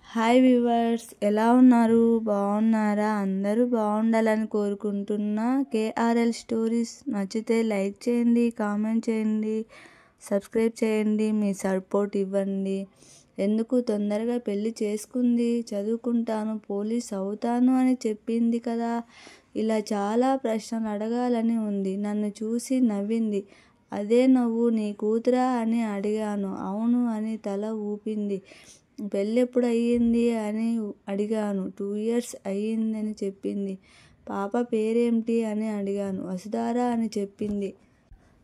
Hi viewers, ఎలా ఉన్నారు? బాగున్నారా? అందరూ బాగుండాలని కోరుకుంటున్నా. కేఆర్ఎల్ స్టోరీస్ నచ్చితే లైక్ చేయండి, కామెంట్ చేయండి, సబ్స్క్రైబ్ చేయండి, మీ సపోర్ట్ ఇవ్వండి. ఎందుకు తొందరగా పెళ్లి చేసుకుంది? చదువుకుంటాను, పోలీస్ అవుతాను అని చెప్పింది కదా. ఇలా చాలా ప్రశ్నలు అడగాలని ఉంది. నన్ను చూసి నవ్వింది. అదే నవ్వు నీ కూతురా అని అడిగాను. అవును అని తల ఊపింది. పెళ్ళెప్పుడు అయ్యింది అని అడిగాను. 2 years అయ్యిందని చెప్పింది. పాప పేరేమిటి అని అడిగాను. వసుధార అని చెప్పింది.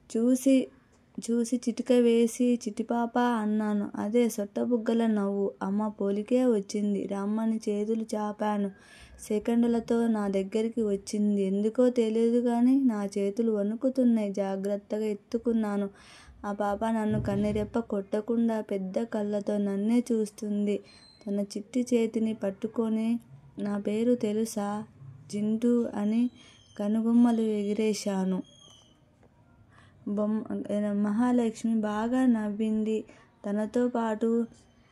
చూసి చిటిక వేసి చిట్టిపాప అన్నాను. అదే సొట్టబుగ్గల నవ్వు. అమ్మ పోలికే వచ్చింది. రమ్మని చేతులు చాపాను. సెకండ్లతో నా దగ్గరికి వచ్చింది. ఎందుకో తెలియదు కానీ నా చేతులు వణుకుతున్నాయి. జాగ్రత్తగా ఎత్తుకున్నాను. ఆ పాప నన్ను కన్నెరెప్ప కొట్టకుండా పెద్ద కళ్ళతో నన్నే చూస్తుంది. తన చిట్టి చేతిని పట్టుకొని నా పేరు తెలుసా జింటూ అని కనుబొమ్మలు ఎగిరేశాను. మహాలక్ష్మి బాగా నవ్వింది. తనతో పాటు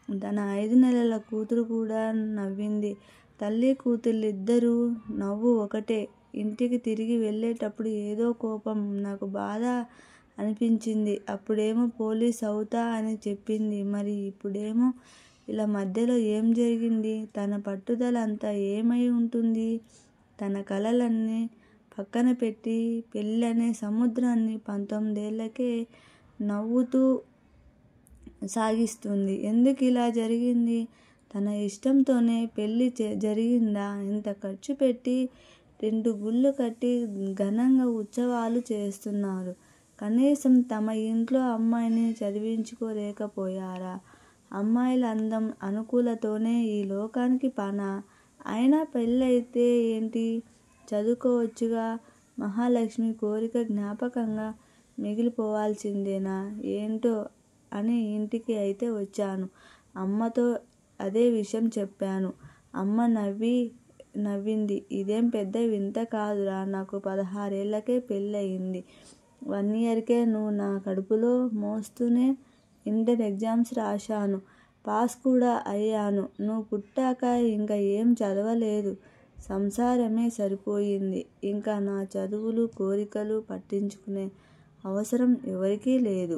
తన 5 నెలల కూతురు కూడా నవ్వింది. తల్లి కూతుళ్ళిద్దరూ నవ్వు ఒకటే. ఇంటికి తిరిగి వెళ్ళేటప్పుడు ఏదో కోపం, నాకు బాధ అనిపించింది. అప్పుడేమో పోలీస్ అవుతా అని చెప్పింది. మరి ఇప్పుడేమో ఇలా మధ్యలో ఏం జరిగింది? తన పట్టుదల అంతా ఏమై ఉంటుంది? తన కలలన్నీ పక్కన పెట్టి పెళ్ళనే సముద్రాన్ని 19 ఏళ్లకే నవ్వుతూ సాగిస్తుంది. ఎందుకు ఇలా జరిగింది? తన ఇష్టంతోనే పెళ్ళి జరిగిందా? ఇంత ఖర్చు పెట్టి 2 గుళ్ళు కట్టి ఘనంగా ఉత్సవాలు చేస్తున్నారు. కనీసం తమ ఇంట్లో అమ్మాయిని చదివించుకోలేకపోయారా? అమ్మాయిల అందం అనుకూలతోనే ఈ లోకానికి పనా? అయినా పెళ్ళైతే ఏంటి, చదువుకోవచ్చుగా. మహాలక్ష్మి కోరిక జ్ఞాపకంగా మిగిలిపోవాల్సిందేనా ఏంటో అని ఇంటికి అయితే వచ్చాను. అమ్మతో అదే విషయం చెప్పాను. అమ్మ నవ్వింది. ఇదేం పెద్ద వింత కాదురా. నాకు 16 ఏళ్లకే పెళ్ళయింది. 1 yearకే నువ్వు నా కడుపులో మోస్తూనే ఇంటర్ ఎగ్జామ్స్ రాశాను. పాస్ కూడా అయ్యాను. నువ్వు పుట్టాక ఇంకా ఏం చదవలేదు. సంసారమే సరిపోయింది. ఇంకా నా చదువులు కోరికలు పట్టించుకునే అవసరం ఎవరికీ లేదు.